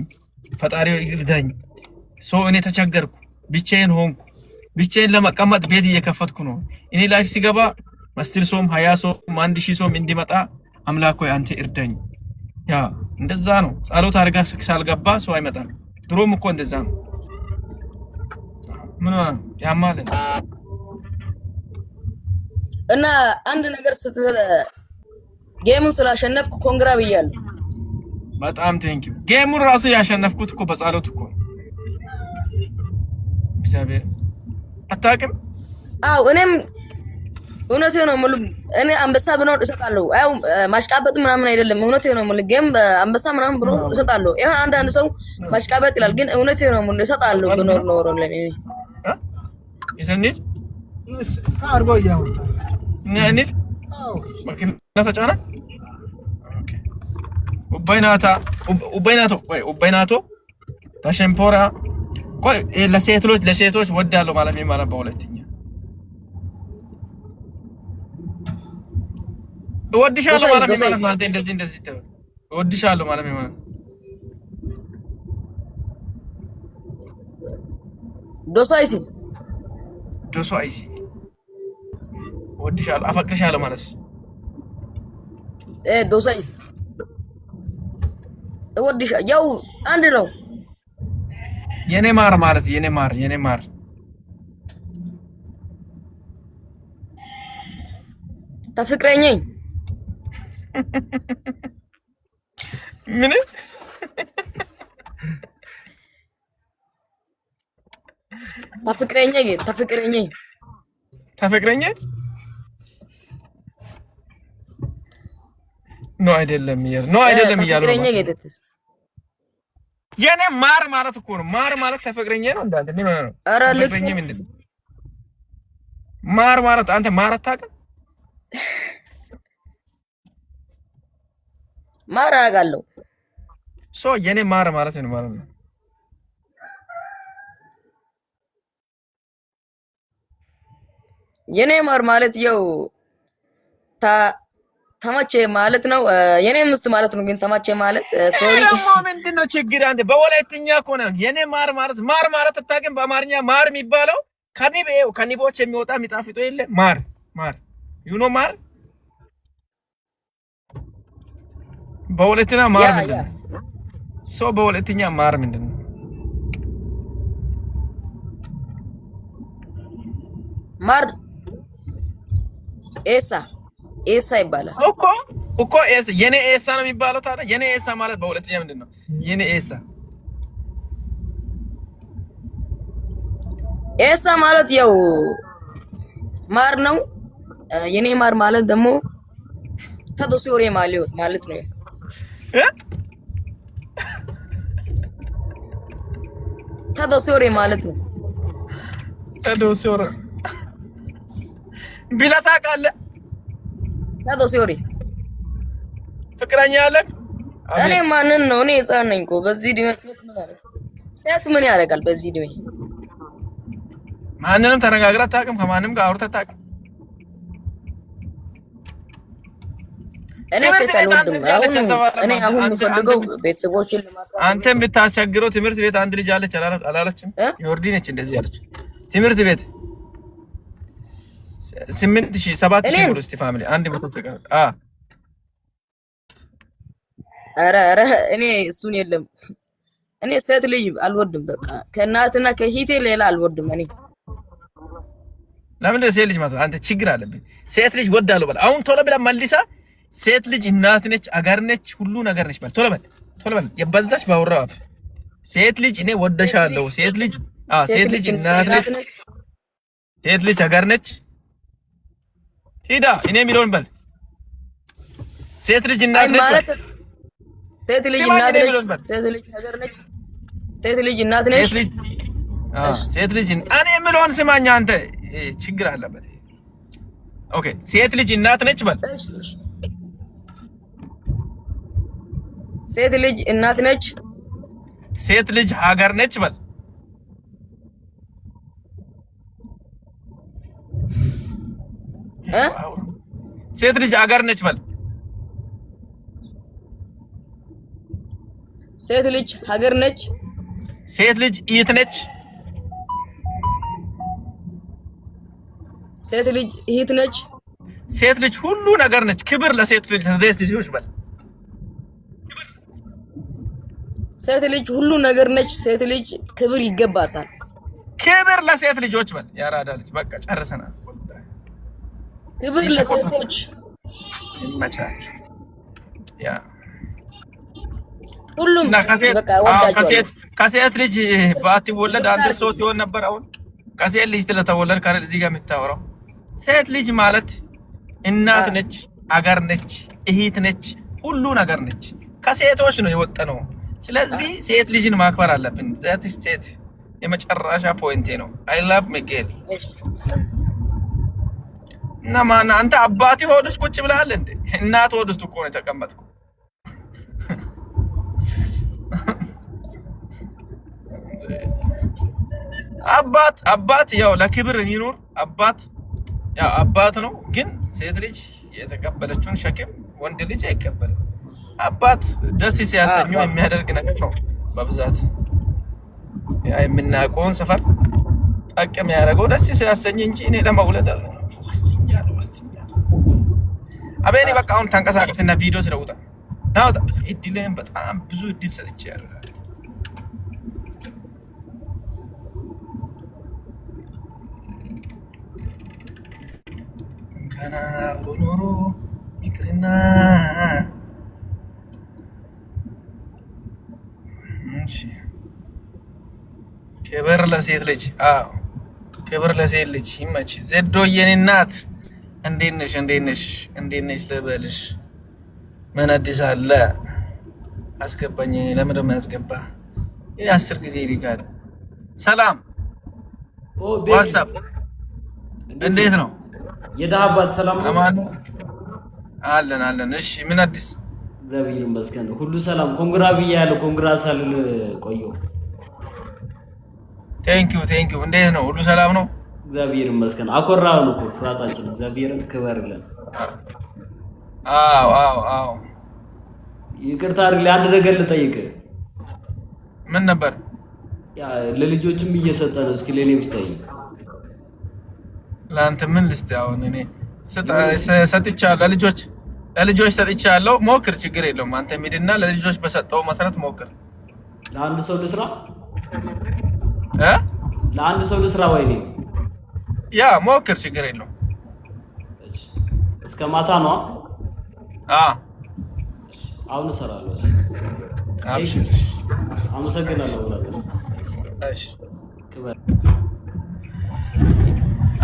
ፈጣሪው እርዳኝ፣ ሰው እኔ ተቸገርኩ፣ ብቻዬን ሆንኩ፣ ብቻዬን ለመቀመጥ ቤት እየከፈትኩ ነው። እኔ ላይፍ ሲገባ 10 ሰውም 20 ሰውም 1,000 ሰውም እንዲመጣ አምላክ ሆይ አንተ እርዳኝ። ያ እንደዛ ነው። ጸሎት አድርጋ ሳልገባ ሰው አይመጣም። ድሮም እኮ እንደዛ ነው። ምን ያማል እና አንድ ነገር ስትል ጌሙን ስላሸነፍኩ ኮንግራ ብያለሁ። በጣም ቴንኪው። ጌሙን ራሱ ያሸነፍኩት እኮ በጸሎት እኮ እግዚአብሔር አታውቅም? አው እኔም እውነቴ ነው ሙሉ እኔ አንበሳ ብኖር እሰጣለሁ። አው ማሽቃበጥ ምናምን አይደለም፣ እውነቴ ነው ሙሉ ጌም አንበሳ ምናምን ብኖር እሰጣለሁ። ይሄ አንዳንድ ሰው ማሽቃበጥ ይላል፣ ግን እውነቴ ነው ሙሉ እሰጣለሁ ብኖር ኖሮ ለኔ ይሰንድ አርጎ ያወጣ ነኝ ማኪና ተጫና ኡባይናቶ ተሸምፖራ ቆይ ለሴቶች ወዳለው ማለት ነው ማለት በሁለተኛ ወድሻለሁ ማለት ነው ማለት እንደዚህ ወድሻለሁ ማለት ነው ማለት ዶሳይሲ ወድሻለሁ አፈቅርሻለሁ ማለት ዶሳይስ ወድሻ ያው አንድ ነው። የኔ ማር ማለት የኔ ማር ተፍቅረኛኝ ምን ተፍቅረኛኝ ኖ አይደለም እያሉ የኔ ማር ማለት እኮ ነው። ማር ማለት ተፈቅረኛ ነው እንዳንተ ምን ነው? ኧረ ልክ ምንድነው ማር ማለት? አንተ ማር አታውቅም? ማር አውቃለሁ። የኔ ማር ማለት ነው ማለት ነው። የኔ ማር ማለት ያው ተመቼ ማለት ነው። የኔ ምስት ማለት ነው። ግን ተመቼ ማለት ሶሪ ምንድነው ችግር? አንተ በወላይትኛ እኮ ነው የኔ ማር ማለት አታውቅም? በአማርኛ ማር የሚባለው ከኒቦች የሚወጣ የሚጣፍጦ የለ ማር ዩኖ ማር በወላይትኛ ማር ምንድነው? በወላይትኛ ማር ምንድነው? ማር ኤሳ ይባላል እኮ የኔ ኤሳ ነው የሚባለው። ታዲያ የኔ ኤሳ ማለት በሁለተኛ ምንድነው? የኔ ኤሳ ማለት ያው ማር ነው። የኔ ማር ማለት ደግሞ ተዶሲዮሪ ማለት ነው ተዶሲዮሪ ማለት ነው ተዶሲዮሪ ቢላታ ቃለ ተዶሲዮሪ ፍቅረኛ ያለክ እኔ ማንን ነው? እኔ ህፃን ነኝ እኮ በዚህ እድሜ ሴት ምን ያደርጋል? በዚህ እድሜ ማንንም ተነጋግረህ አታውቅም? ከማንም ጋር አውርተህ አታውቅም? እኔ ሴት አልወድም። እኔ አሁን የምፈልገው ቤተሰቦችን ለማጥራት አንተ የምታስቸግረው ትምህርት ቤት አንድ ልጅ አለች አላለችም? ዮርዲ ነች እንደዚህ ያለች ትምህርት ቤት 8000 7000 ብር እስቲ ፋሚሊ አንድ መቶ ተቀር ኧረ እኔ እሱን የለም። እኔ ሴት ልጅ አልወድም። በቃ ከእናትና ከሂቴ ሌላ አልወድም። እኔ ለምን ሴት ልጅ ማለት አንተ ችግር አለብህ። ሴት ልጅ ወዳለው በል አሁን ቶሎ ብላ መልሳ ሴት ልጅ እናት ነች፣ አገር ነች፣ ሁሉ ነገር ነች በል ቶሎ በል የበዛች ባወራው አፍ ሴት ልጅ እኔ ወደሻለሁ። ሴት ልጅ ሴት ልጅ እናት ነች፣ ሴት ልጅ አገር ነች። ሂዳ እኔ የሚለውን በል ሴት ልጅ እናት ነች፣ ሴት ልጅ እናት ነች፣ ሴት ልጅ ሀገር ነች፣ ሴት ልጅ እናት ነች፣ ሴት ልጅ እኔ የምለውን ስማኝ አንተ ችግር አለበት። ኦኬ ሴት ልጅ እናት ነች በል ሴት ልጅ እናት ነች፣ ሴት ልጅ ሀገር ነች በል ሴት ልጅ ሀገር ነች በል ሴት ልጅ ሀገር ነች፣ ሴት ልጅ እህት ነች፣ ሴት ልጅ እህት ነች፣ ሴት ልጅ ሁሉ ነገር ነች። ክብር ለሴት ልጆች በል ሴት ልጅ ሁሉ ነገር ነች። ሴት ልጅ ክብር ይገባታል። ክብር ለሴት ልጆች በል ያራዳ ልጅ በቃ ጨርሰናል። ክብር ለሴቶች ይመቻች። ያ ሁሉም በቃ ወዳጆች ከሴት ልጅ ባትወለድ አንተ ሰው ይሆን ነበር። አሁን ከሴት ልጅ ስለተወለድ ካለ እዚህ ጋር የምታወራው ሴት ልጅ ማለት እናት ነች፣ አገር ነች፣ እህት ነች፣ ሁሉ ነገር ነች። ከሴቶች ነው የወጣነው። ስለዚህ ሴት ልጅን ማክበር አለብን። ዛት ስቴት የመጨረሻ ፖይንቴ ነው። አይ ላቭ ሚጌል እና ማን አንተ አባቴ ሆድ ውስጥ ቁጭ ብለሃል እንዴ? እናት ሆድ ውስጥ እኮ ነው የተቀመጥኩ። አባት ያው ለክብር ይኖር አባት ያው አባት ነው። ግን ሴት ልጅ የተቀበለችውን ሸክም ወንድ ልጅ አይቀበልም። አባት ደስ ሲያሰኘው የሚያደርግ ነገር ነው በብዛት ያ የምናውቀውን ሰፈር ጠቅም ያደረገው ደስ ሲያሰኝ እንጂ እኔ ለመውለድ ወስኛለሁ። አቤኔ በቃ አሁን ተንቀሳቀስና ቪዲዮ ስለውጣ ናውጣ እድልን በጣም ብዙ እድል ሰጥቻለሁ። ካና ኖሮ ይቅርና ክብር ለሴት ልጅ ክብር ለሴት ልጅ ይመች። ዘዶ የኔ እናት እንዴት ነሽ ልበልሽ? ምን አዲስ አለ? አስገባኝ። ለምን ደም ያስገባ? 10 ጊዜ ይልካል። ሰላም ዋትስአፕ እንዴት ነው? የዳባት ሰላም ነው አለን። እሺ ምን አዲስ? እግዚአብሔር ይመስገን ሁሉ ሰላም። ኮንግራ ብያለሁ። ኮንግራ ሳልል ቆየሁ። ቴንኪዩ እንዴት ነው? ሁሉ ሰላም ነው? እግዚአብሔር ይመስገን። አኮራውን እኮ ኩራታችን እግዚአብሔርን ክበርልን። አዎ ይቅርታ አድርግልኝ። አንድ ነገር ልጠይቅ። ምን ነበር? ያ ለልጆችም እየሰጠ ነው። እስኪ ለኔም ስጠይቅ። ለአንተ ምን ልስጥ? አሁን እኔ ሰጥቻለሁ ለልጆች ሰጥቻለሁ። ሞክር፣ ችግር የለውም። አንተ ሂድና ለልጆች በሰጠው መሰረት ሞክር። ለአንድ ሰው ልስራ ለአንድ ሰው ልስራ ወይ ነው? ያ ሞክር፣ ችግር የለውም። እስከ ማታ ነው? አሁን እሰራለሁ። አብሽር። አመሰግናለሁ። እሺ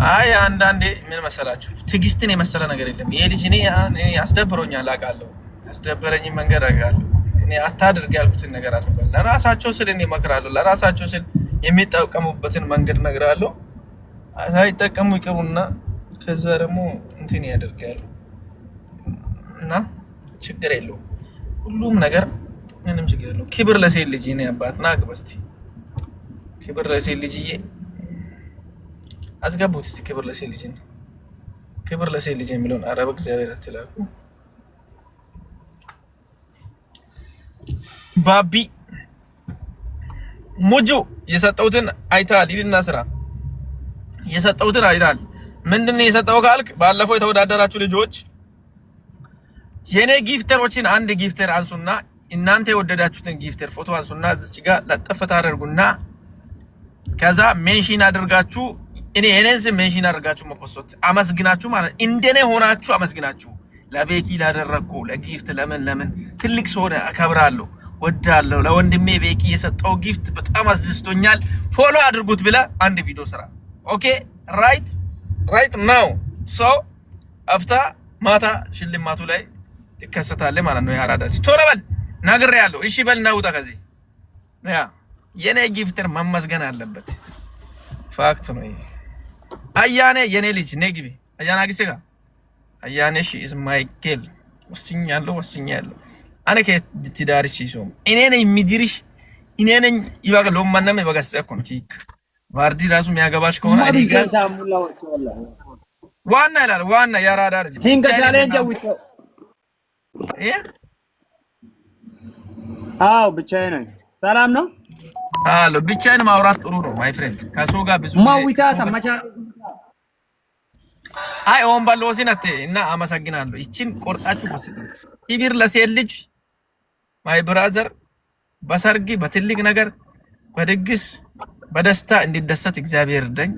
አይ አንዳንዴ ምን መሰላችሁ ትግስትን የመሰለ ነገር የለም። ይሄ ልጅ እኔ ያስደብሮኛል አውቃለሁ። ያስደበረኝ መንገድ አውቃለሁ። እኔ አታድርግ ያልኩትን ነገር አድርጓል። ለራሳቸው ስል እኔ እመክራለሁ። ለራሳቸው ስል የሚጠቀሙበትን መንገድ እነግራለሁ። ሳይጠቀሙ ይቀሩና ከዛ ደግሞ እንትን ያደርጋሉ እና ችግር የለውም። ሁሉም ነገር ምንም ችግር የለውም። ክብር ለሴት ልጅ እኔ አባት ናቅ በስቲ ክብር ለሴት ልጅዬ አዝጋቡት እስቲ ክብር ለሴት ልጅ ነው። ክብር ለሴት ልጅ የሚለውን አረብ እግዚአብሔር አትላቁ። ባቢ ሙጁ የሰጠውትን አይታል ይልና ስራ የሰጠውትን አይታል። ምንድነው የሰጠው ካልክ ባለፈው የተወዳደራችሁ ልጆች የኔ ጊፍተሮችን አንድ ጊፍተር አንሱና እናንተ የወደዳችሁትን ጊፍተር ፎቶ አንሱና እዚች ጋር ለጥፍ ታደርጉና ከዛ ሜንሽን አድርጋችሁ እኔ የኔን ስም ሜንሽን አድርጋችሁ መፖስት አመስግናችሁ ማለት እንደኔ ሆናችሁ አመስግናችሁ ለቤኪ ላደረኩ ለጊፍት ለምን ትልቅ ሰው አከብራለሁ ወዳለሁ ለወንድሜ ቤኪ የሰጠው ጊፍት በጣም አስደስቶኛል ፎሎ አድርጉት ብለ አንድ ቪዲዮ ስራ። ኦኬ ራይት ናው ሶ አፍታ ማታ ሽልማቱ ላይ ትከሰታለህ ማለት ነው። ያራዳች ቶሎ በል ነግሬያለሁ። እሺ በል ናውጣ ከዚህ ያ የኔ ጊፍተር መመስገን አለበት። ፋክት ነው ይሄ። አያኔ የኔ ልጅ ነግቢ አያና ግሴጋ አያኔ ሺ ኢዝ ማይ ጌል ወስኛለሁ አኔ ከትዳርሽ ይሶም እኔ ነኝ የሚዲርሽ እኔ ነኝ ይባጋ ለማንም ይባጋሰ ኮንኪክ ዋርዲ ራሱ የሚያገባሽ ከሆነ ዋና ይላል ዋና ያራዳ ልጅ ሂንጋ ቻሌንጅ አውጥቶ አው ብቻዬን ነኝ። ሰላም ነው አሎ ብቻዬን ማውራት ጥሩ ነው ማይ ፍሬንድ። ከሰው ጋር ብዙ ማውታ ተመቻ አይ ኦን ባሎሲናቴ እና አመሰግናለሁ። እቺን ቆርጣችሁ ወስዱት። ክብር ለሴት ልጅ ማይ ብራዘር በሰርጊ በትልቅ ነገር በድግስ በደስታ እንዲደሰት እግዚአብሔር ይርዳኝ።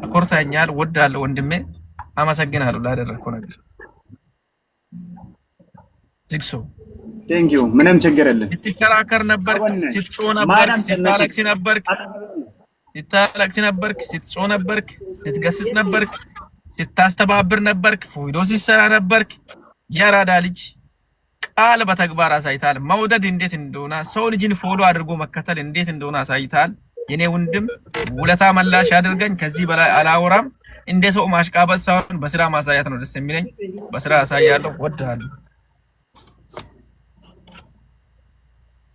አኮርታኛል ወዳለሁ ወንድሜ አመሰግናለሁ ላደረከው ነገር ዝግሶ ቴንክ ዩ ምንም ችግር የለም። ስትከራከር ነበር ስትጮህ ነበር ስታለቅስ ነበር ስትጮህ ነበር ስትገስጽ ነበር ስታስተባብር ነበር ቪዲዮ ሲሰራ ነበር። ያራዳ ልጅ ቃል በተግባር አሳይታል። መውደድ እንዴት እንደሆነ ሰው ልጅን ፎሎ አድርጎ መከተል እንዴት እንደሆነ አሳይታል። የኔ ወንድም ውለታ መላሽ ያድርገኝ። ከዚህ በላይ አላወራም። እንደ ሰው ማሽቃበጥ ሳይሆን በስራ ማሳያት ነው ደስ የሚለኝ። በስራ አሳያለሁ። ወድሃለሁ።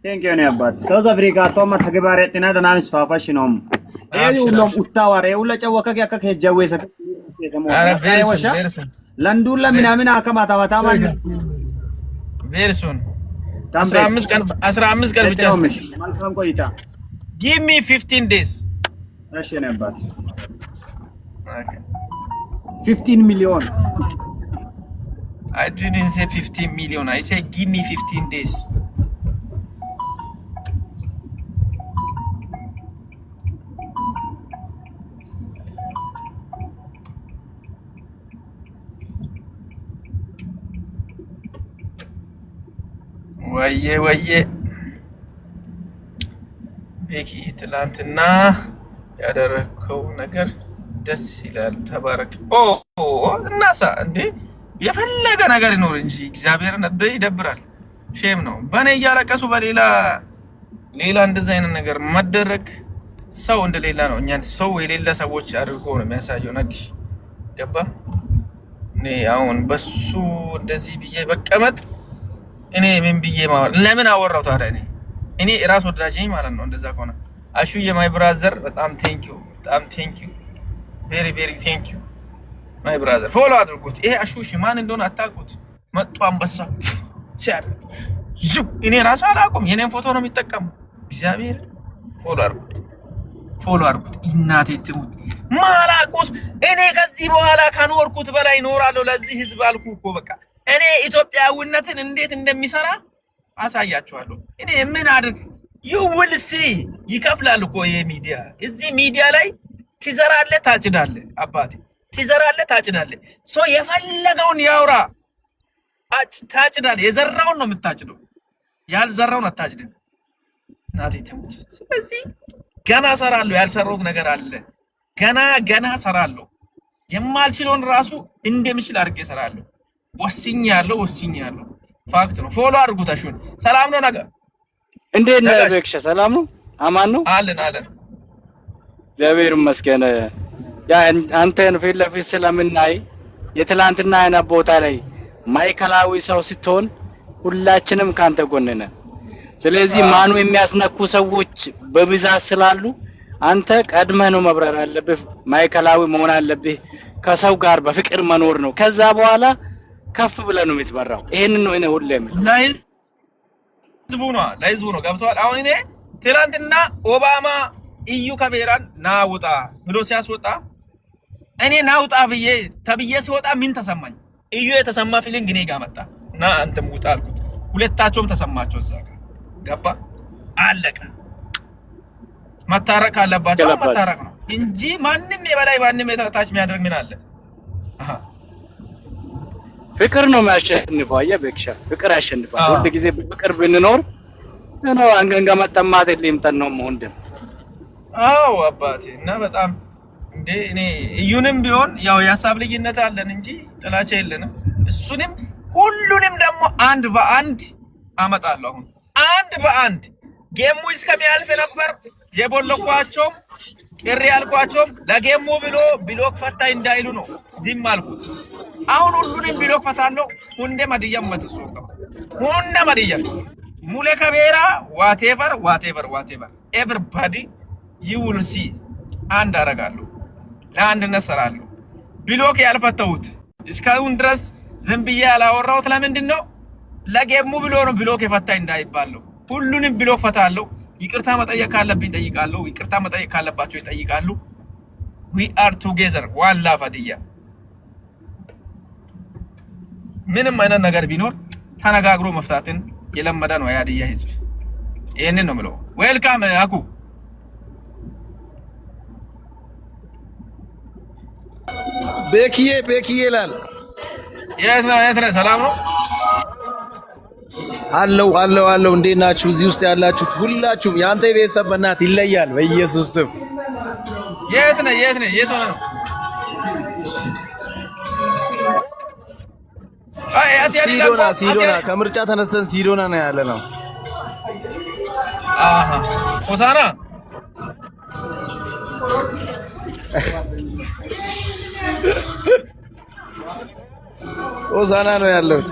ቴንክ ዩ ነበር ሳውዝ አፍሪካ ቶማ ተግባር ያጥና ደናንስ ፋፋሽ ነው ሁሉም ኡታዋረ ሁሉ ጨወከ ያከከ ጀዌሰ ለንዱላ ምናምን አከማታ ማታ ማለት ቬርሱን 15 ቀን ብቻ መልካም ቆይታ give me 15 days እሺ ነበር 15 ሚሊዮን I didn't say 15 million I said give me 15 days ወየ ቤኪ ትላንትና ያደረከው ነገር ደስ ይላል። ተባረክ። እናሳ እንዴ የፈለገ ነገር ይኖር እንጂ እግዚአብሔር ይደብራል። ሼም ነው በኔ እያለቀሱ በሌላ እንደዛ አይነት ነገር መደረግ ሰው እንደሌላ ነው። እኛን ሰው የሌላ ሰዎች አድርጎ ነው የሚያሳየው። ነግሽ ገባ እኔ አሁን በሱ እንደዚህ ብዬ በቀመጥ እኔ ምን ብዬ ማለት ለምን አወራው ታዲያ? እኔ ራስ ወዳጅ ነኝ ማለት ነው። እንደዛ ከሆነ አሹዬ ማይ ብራዘር በጣም ቴንክ ዩ ቬሪ ቴንክ ዩ ማይ ብራዘር። ፎሎ አድርጉት። ይሄ አሹሽ ማን እንደሆነ አታውቁት። መጡ አንበሳ ሲያደርግ እኔ ራሱ አላውቅም። የኔን ፎቶ ነው የሚጠቀመው። እግዚአብሔር ፎሎ አድርጉት። እናቴ ትሙት ማላቁት። እኔ ከዚህ በኋላ ካኖርኩት በላይ እኖራለሁ ለዚህ ህዝብ አልኩ እኮ በቃ እኔ ኢትዮጵያዊነትን እንዴት እንደሚሰራ አሳያችኋለሁ። እኔ ምን አድርግ you will see ይከፍላል እኮ የሚዲያ እዚህ ሚዲያ ላይ ትዘራለህ ታጭዳለህ። አባቴ ትዘራለህ ታጭዳለህ። ሶ የፈለገውን ያውራ ታጭዳለህ። የዘራውን ነው የምታጭደው፣ ያልዘራውን አታጭድም። እናቴ ትሙት። ስለዚህ ገና ሰራለሁ። ያልሰራሁት ነገር አለ። ገና ሰራለሁ። የማልችለውን ራሱ እንደምችል አድርጌ እሰራለሁ። ወስኛለሁ። ፋክት ነው። ፎሎ አድርጉት። አሹን ሰላም ነው ነገር እንዴት ነህ በክሽ? ሰላም ነው? አማን ነው? አለን እግዚአብሔር ይመስገን። ያ አንተን ፊት ለፊት ስለምናይ የትላንትና አይና ቦታ ላይ ማይከላዊ ሰው ስትሆን ሁላችንም ካንተ ጎን ነን። ስለዚህ ማኑ የሚያስነኩ ሰዎች በብዛት ስላሉ አንተ ቀድመህ ነው መብረር አለብህ። ማይከላዊ መሆን አለብህ። ከሰው ጋር በፍቅር መኖር ነው። ከዛ በኋላ ከፍ ብለህ ነው የምትበራው። ይሄንን ነው እኔ ሁሌም ለህዝቡ ነው ገብቷል። አሁን እኔ ትላንትና ኦባማ እዩ ከቤራን ናውጣ ብሎ ሲያስወጣ እኔ ናውጣ ተብዬ ሲወጣ ምን ተሰማኝ? እዩ የተሰማ ፊሊንግ እኔ ጋር መጣ እና አንተም ውጣ አልኩት። ሁለታቸውም ተሰማቸው። እዛ ጋር ገባ አለቀ። መታረቅ አለባቸው። መታረቅ ነው እንጂ ማንንም የበላይ ማንንም የታች የሚያደርግ ምን አለ? ፍቅር ነው የሚያሸንፈው። አየበክሻ ፍቅር ያሸንፋል። ሁሉ ጊዜ በፍቅር ብንኖር ነው አንገንጋ መጠማት ሊምጠን ነው ወንድም። አዎ አባቴ እና በጣም እንዴ እኔ እዩንም ቢሆን ያው የሀሳብ ልዩነት አለን እንጂ ጥላቻ የለንም። እሱንም ሁሉንም ደግሞ አንድ በአንድ አመጣለሁ። አሁን አንድ በአንድ ጌሙ እስከሚያልፍ ነበር የቦለኳቸው ቅሪ ያልኳቸው ለጌሙ ብሎ ብሎክ ፈታ እንዳይሉ ነው ዝም አልኩት። አሁን ሁሉንም ብሎክ ፈታለሁ። ሁንደ ማዲያም መጥሶ ሁንደ ማዲያም ሙሌ ከቤራ ዋቴቨር ኤቨሪባዲ ዩ ዊል ሲ አንድ አረጋለሁ። ለአንድነት ሰራለሁ። ብሎክ ያልፈታሁት እስካሁን ድረስ ዝም ብዬ ያላወራሁት ለምንድን ነው? ለጌሙ ብሎ ነው ብሎክ የፈታ እንዳይባለው። ሁሉንም ብሎክ ፈታለሁ። ይቅርታ መጠየቅ ካለብኝ ጠይቃለሁ። ይቅርታ መጠየቅ ካለባቸው ይጠይቃሉ። we are together one love አድያ ምንም አይነት ነገር ቢኖር ተነጋግሮ መፍታትን የለመደ ነው ያድያ ህዝብ። ይሄንን ነው የምለው። ዌልካም አኩ ቤኪዬ ይላል። የት ነህ? ሰላም ነው አለው። እንዴት ናችሁ? እዚህ ውስጥ ያላችሁት ሁላችሁም ያንተ ቤተሰብ በእናትህ ይለያል። በኢየሱስ ስም የት ነህ? የት ሆነህ ነው? ሲዶና ከምርጫ ተነስተን ሲዶና ነው ያለ ነው። ሆሳና ሆሳና ነው ያለሁት።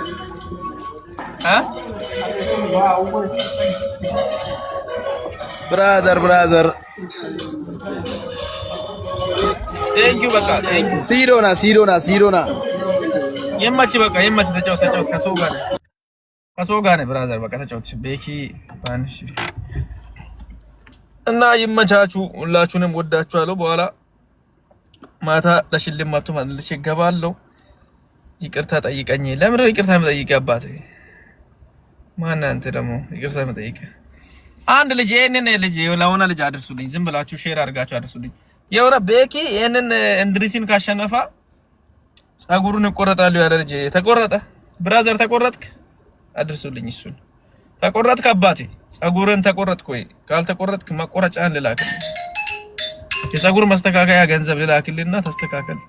ብራዘር ቴንኪው በቃ ሲዶና የማች ተጫወት ከሰው ጋር ነው ብራዘር በቃ ተጫወት። ቤኪ ባንሽ እና ይመቻችሁ። ሁላችሁንም ወዳችኋለሁ። በኋላ ማታ ለሽልማቱ መልሼ እገባለሁ። ይቅርታ ጠይቀኝ። ለምን ይቅርታ መጠይቅ አባቴ? ማን አንተ ደግሞ ይቅርታ መጠይቅ? አንድ ልጅ ይሄንን ልጅ ለሆነ ልጅ አድርሱልኝ። ዝም ብላችሁ ሼር አድርጋችሁ አድርሱልኝ። የሆነ ቤኪ ይሄንን እንድሪሲን ካሸነፋ ጸጉሩን እቆረጣለሁ ያለ ልጅ ተቆረጠ። ብራዘር ተቆረጥክ? አድርሱልኝ እሱን። ተቆረጥክ አባቴ? ጸጉርን ተቆረጥክ ወይ? ካልተቆረጥክ መቆረጫን ልላክልህ። የጸጉር መስተካከያ ገንዘብ ልላክልህና ተስተካከል።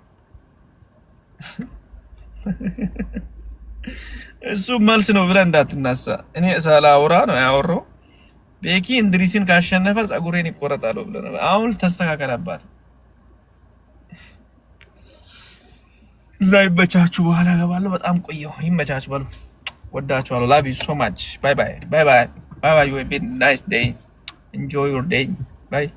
እሱ መልስ ነው ብለህ እንዳትናሳ። እኔ ሳላወራ ነው ያወራው። ቤኪ እንድሪሲን ካሸነፈ ጸጉሬን ይቆረጣለሁ ብለህ ነው። አሁን ተስተካከል አባቴ። ላይበቻችሁ በኋላ ገባለሁ። በጣም ቆየሁ። ይመቻችሁ በሉ። ወዳችኋለሁ። ላቭ ዩ ሶ ማች። ባይ ባይ። ዩ ሃቭ a nice day. Enjoy your day. Bye.